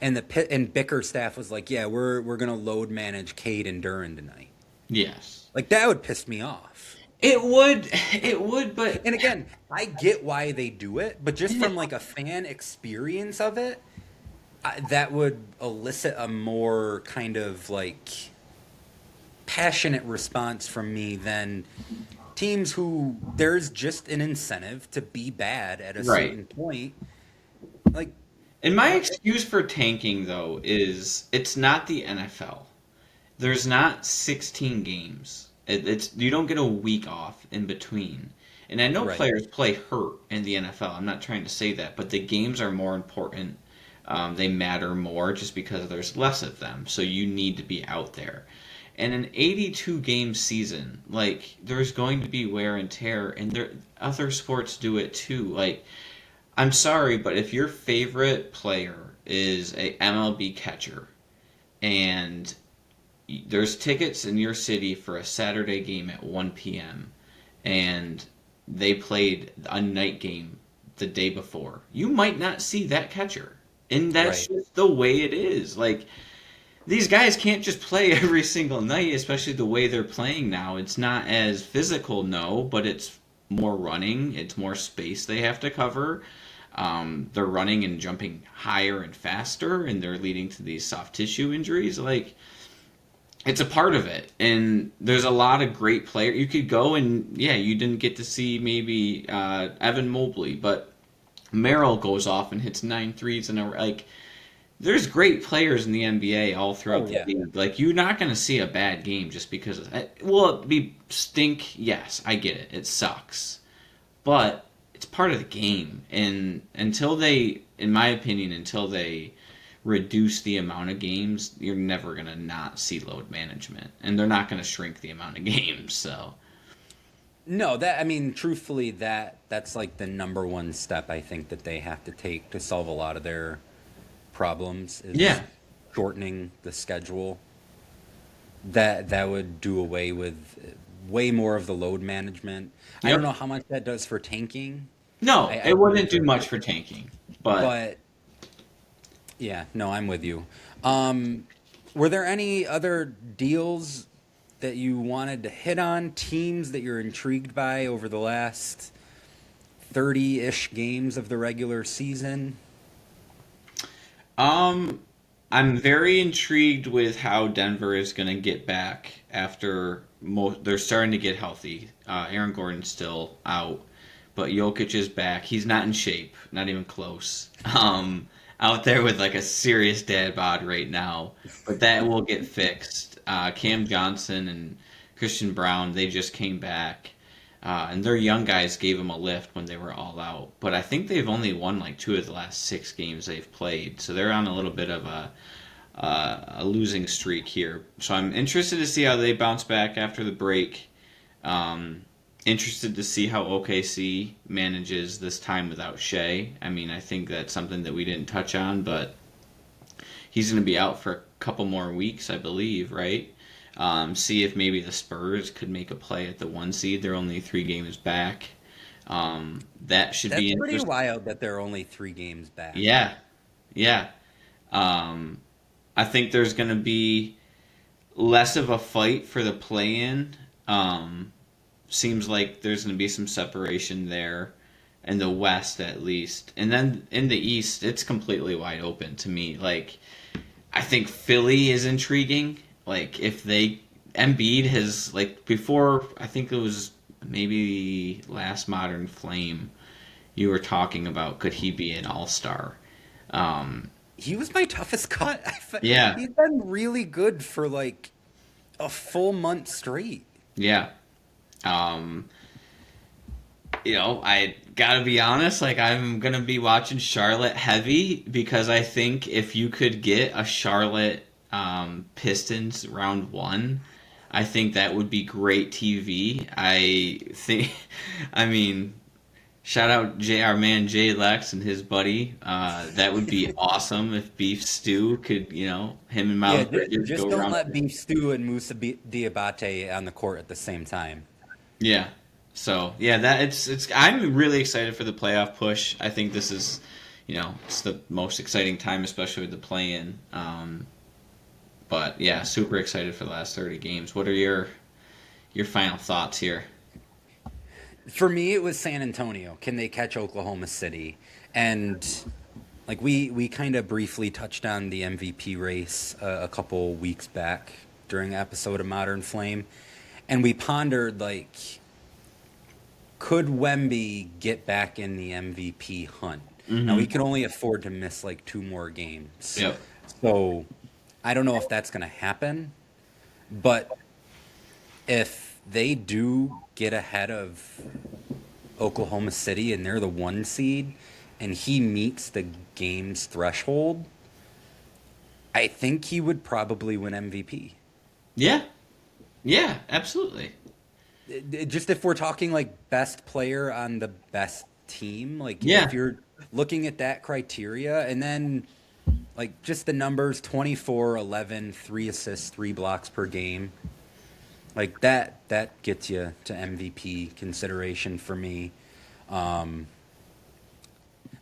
and and Bickerstaff was like, "Yeah, we're gonna load manage Cade and Duran tonight." Yes. Like that would piss me off. It would. It would. But And again, I get why they do it, but just from like a fan experience of it, that would elicit a more kind of like passionate response from me than teams who there's just an incentive to be bad at a right. certain point. Like, And my excuse for tanking though is it's not the NFL. There's not 16 games. It's you don't get a week off in between. And I know right, players play hurt in the NFL. I'm not trying to say that, but the games are more important. They matter more just because there's less of them. So you need to be out there. And an 82 game season, like there's going to be wear and tear, and there other sports do it too. Like I'm sorry, but if your favorite player is a MLB catcher and there's tickets in your city for a Saturday game at 1 p.m. and they played a night game the day before, you might not see that catcher. And that's right. just the way it is. Like, these guys can't just play every single night, especially the way they're playing now. It's not as physical, no, but it's more running, it's more space they have to cover. They're running and jumping higher and faster, and they're leading to these soft tissue injuries. Like, it's a part of it, and there's a lot of great players. You could go and yeah, you didn't get to see maybe Evan Mobley, but Merrill goes off and hits 9 threes in a like. There's great players in the NBA all Oh throughout the yeah. league. Like you're not going to see a bad game just because of will it be stink? Yes, I get it. It sucks, but it's part of the game. And until they, in my opinion, until they reduce the amount of games, you're never going to not see load management. And they're not going to shrink the amount of games. So, No, that I mean, truthfully, that's like the number one step I think that they have to take to solve a lot of their problems is yeah. shortening the schedule. That would do away with way more of the load management. I don't Yep. know how much that does for tanking. No, I it wouldn't do wonder, much for tanking. But but yeah, no, I'm with you. Were there any other deals that you wanted to hit on? Teams that you're intrigued by over the last 30-ish games of the regular season? um, I'm very intrigued with how Denver is going to get back after they're starting to get healthy. Aaron Gordon's still out, but Jokic is back. He's not in shape, not even close. Out there with like a serious dad bod right now, but that will get fixed. Cam Johnson and Christian Brown, they just came back. And their young guys gave them a lift when they were all out. But I think they've only won like 2 of the last 6 games they've played. So they're on a little bit of a losing streak here. So I'm interested to see how they bounce back after the break. Interested to see how OKC manages this time without Shea. I mean, I think that's something that we didn't touch on, but he's going to be out for a couple more weeks, I believe, right? See if maybe the Spurs could make a play at the 1 seed. They're only 3 games back. That should That's be pretty interesting. wild that they're only 3 games back. Yeah, yeah. Um, I think there's going to be less of a fight for the play-in. Seems like there's going to be some separation there in the West at least. And then in the East, it's completely wide open to me. Like, I think Philly is intriguing. Like, if they. Embiid has, like, before, I think it was maybe last Modern Flame, you were talking about could he be an all-star. Um, He was my toughest cut. yeah, He's been really good for like a full month straight. yeah. Um, I gotta be honest, like I'm gonna be watching Charlotte heavy because I think if you could get a Charlotte Pistons round one, I think that would be great TV. I think, I mean, shout out our man Jay Lex and his buddy. That would be awesome if Beef Stew could, him and Yeah, Miles Bridges just go don't around. let Beef Stew and Musa Diabate on the court at the same time. Yeah. So yeah, that it's. I'm really excited for the playoff push. I think this is, it's the most exciting time, especially with the play-in. But yeah, super excited for the last 30 games. What are your final thoughts here? For me, it was San Antonio. Can they catch Oklahoma City? And like we kind of briefly touched on the MVP race a couple weeks back during an episode of Modern Flame, and we pondered like, could Wemby get back in the MVP hunt? Now Mm-hmm. he can only afford to miss like two more games, Yep. so I don't know if that's going to happen. But if they do get ahead of Oklahoma City and they're the one seed and he meets the game's threshold, I think he would probably win MVP. Yeah. Yeah. Absolutely. Just if we're talking like best player on the best team, like Yeah. if you're looking at that criteria and then like just the numbers 24, 11, 3 assists, 3 blocks per game. Like that gets you to MVP consideration for me. Um,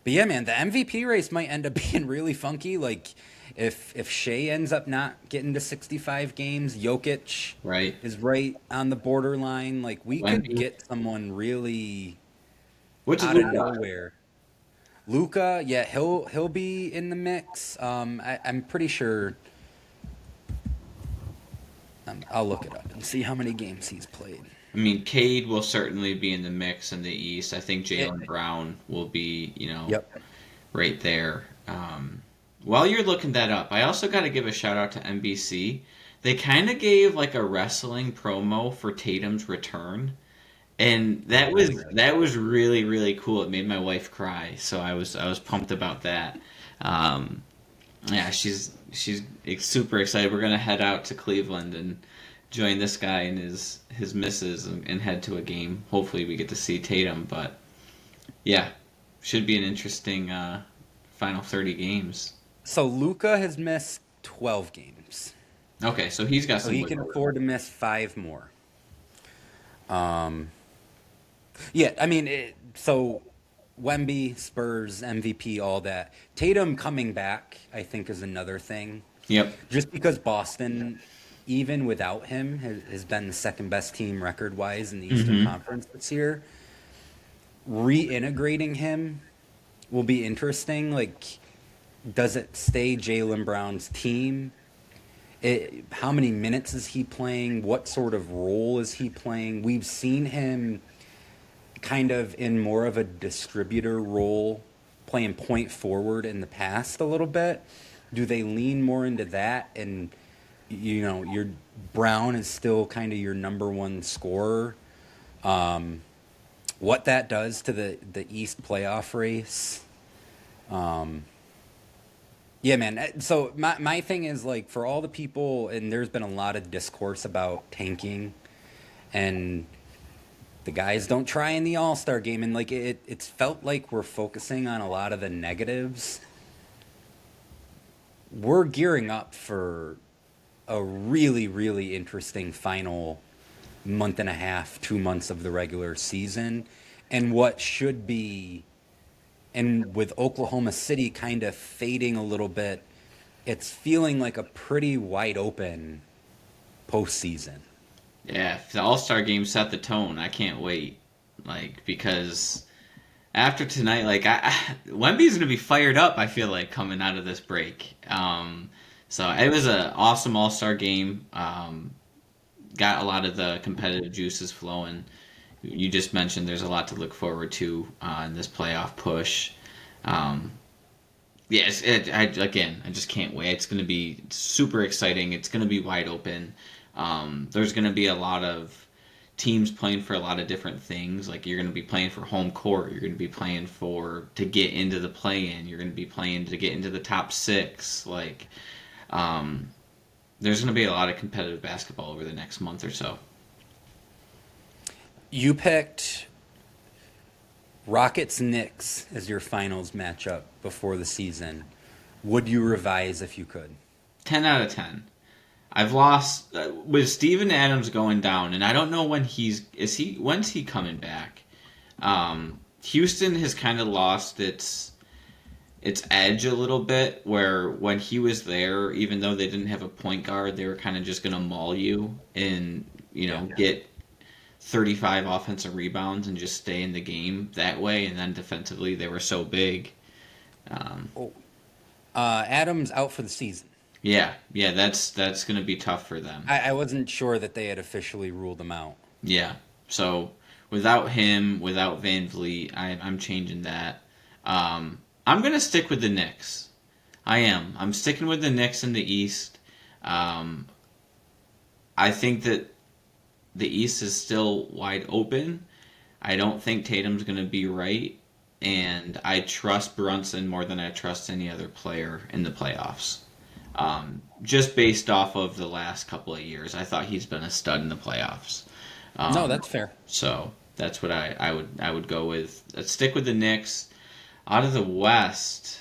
but yeah, man, the MVP race might end up being really funky. Like if Shea ends up not getting to 65 games, Jokic Right. is right on the borderline. Like we could Wemby. get someone really Which is out of Luka? nowhere. Luca, yeah, he'll be in the mix. I'm pretty sure. I'll look it up and see how many games he's played. I mean, Cade will certainly be in the mix in the East. I think It, Jalen Brown will be, yep. right there. While you're looking that up, I also got to give a shout out to NBC. They kind of gave like a wrestling promo for Tatum's return, and Oh, really? that was really really cool. It made my wife cry, so I was pumped about that. Um, yeah, she's super excited. We're gonna head out to Cleveland and join this guy and his missus and head to a game. Hopefully, we get to see Tatum, but yeah, should be an interesting final 30 games. So Luca has missed 12 games, Okay, so he's got so some he can wiggle room. afford to miss 5 more. Um, yeah, I mean, so Wemby, Spurs, MVP, all that. Tatum coming back, I think, is another thing. Yep. Just because Boston, even without him, has been the second best team record wise in the Eastern Mm-hmm. Conference this year. Reintegrating him will be interesting. Like, does it stay Jalen Brown's team? How many minutes is he playing? What sort of role is he playing? We've seen him kind of in more of a distributor role, playing point forward in the past a little bit. Do they lean more into that? And your Brown is still kind of your number one scorer. What that does to the East playoff race. Yeah, man. So my thing is like for all the people, and there's been a lot of discourse about tanking, and the guys don't try in the All-Star game, and like it's felt like we're focusing on a lot of the negatives. We're gearing up for a really, really interesting final month and a half, 2 months of the regular season, and what should be, and with Oklahoma City kind of fading a little bit, it's feeling like a pretty wide open postseason. Yeah, if the All Star game set the tone. I can't wait. Like because after tonight, Wemby's gonna be fired up. I feel like coming out of this break. So it was an awesome All Star game. Got a lot of the competitive juices flowing. you just mentioned there's a lot to look forward to in this playoff push. Um, yes, I just can't wait. It's going to be super exciting. It's going to be wide open. There's going to be a lot of teams playing for a lot of different things. Like you're going to be playing for home court. You're going to be playing to get into the play-in. You're going to be playing to get into the top 6. Like, there's going to be a lot of competitive basketball over the next month or so. You picked Rockets Knicks as your finals matchup before the season. Would you revise if you could? 10 out of 10. I've lost with Steven Adams going down, and I don't know when's he coming back. Houston has kind of lost its edge a little bit, where when he was there, even though they didn't have a point guard, they were kind of just going to maul you and get 35 offensive rebounds and just stay in the game that way. And then defensively, they were so big. Adams out for the season. Yeah, that's going to be tough for them. I wasn't sure that they had officially ruled him out. Yeah, so without him, without Van Vliet, I'm changing that. I'm going to stick with the Knicks. I am. I'm sticking with the Knicks in the East. I think that the East is still wide open. I don't think Tatum's going to be right, and I trust Brunson more than I trust any other player in the playoffs. Just based off of the last couple of years, I thought he's been a stud in the playoffs. No, that's fair. So that's what I would go with. Let's stick with the Knicks. Out of the West,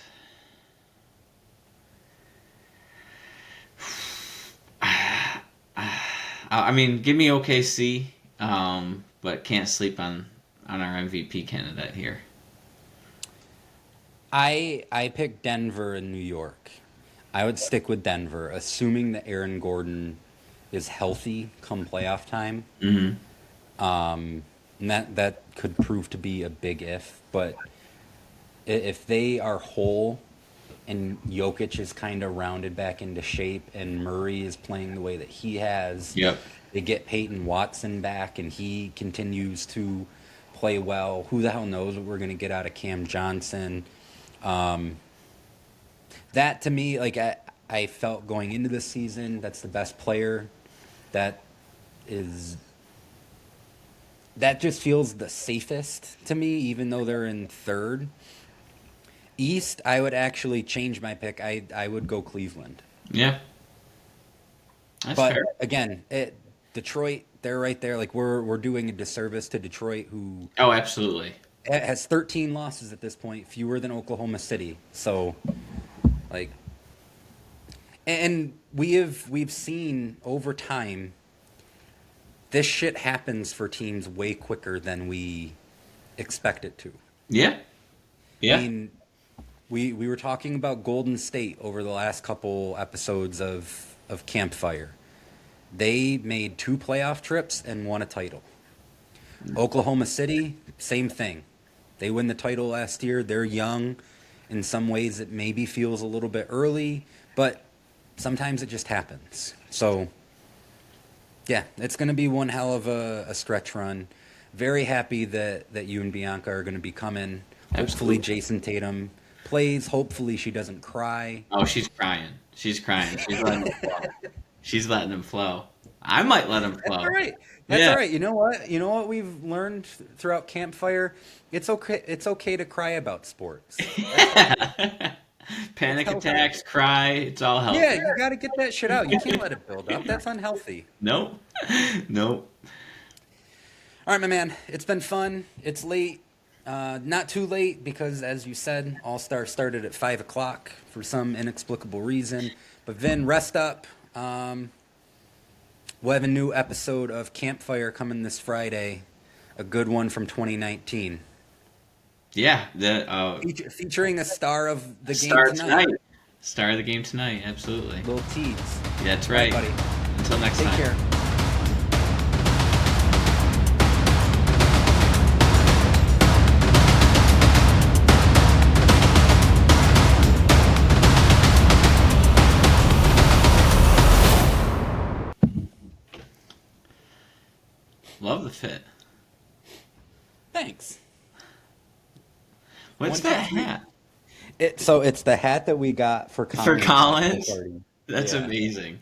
I mean, give me OKC, but can't sleep on our MVP candidate here. I picked Denver and New York. I would stick with Denver, assuming that Aaron Gordon is healthy come playoff time. Mm-hmm. And that could prove to be a big if, but if they are whole and Jokic is kind of rounded back into shape and Murray is playing the way that he has, Yep. they get Peyton Watson back and he continues to play well. Who the hell knows what we're going to get out of Cam Johnson? That to me, like I felt going into the season, that's the best player. That just feels the safest to me, even though they're in third. East, I would actually change my pick. I would go Cleveland. Yeah. That's But fair. again, Detroit, they're right there. Like we're doing a disservice to Detroit, who Oh, absolutely. has 13 losses at this point, fewer than Oklahoma City. So, like, and we've seen over time, this shit happens for teams way quicker than we expect it to. Yeah. Yeah. I mean, we were talking about Golden State over the last couple episodes of Campfire. They made 2 playoff trips and won a title. Oklahoma City, same thing. They win the title last year. They're young. In some ways, it maybe feels a little bit early, but sometimes it just happens. So, yeah, it's going to be one hell of a stretch run. Very happy that you and Bianca are going to be coming. Hopefully Absolutely. Jason Tatum plays. Hopefully she doesn't cry. Oh, she's crying. She's crying. She's letting him flow. She's letting him flow. I might let him flow. That's all right. That's Yeah. all right. You know what? You know what we've learned throughout Campfire? It's okay. It's okay to cry about sports. Panic healthy. attacks, cry, it's all healthy. Yeah, you got to get that shit out. You can't let it build up. That's unhealthy. Nope. Nope. All right, my man. It's been fun. It's late. Not too late because, as you said, All Star started at 5 o'clock for some inexplicable reason. But Vin, rest up. We'll have a new episode of Campfire coming this Friday. A good one from 2019. Yeah, the Featuring a star of the game star tonight. Star of the game tonight, absolutely. Little tease. That's All right, right. buddy. Until next Take time. care. Love the fit. Thanks. What's One, that two, three. hat? So it's the hat that we got for For Collins. Collins? That's Yeah. amazing.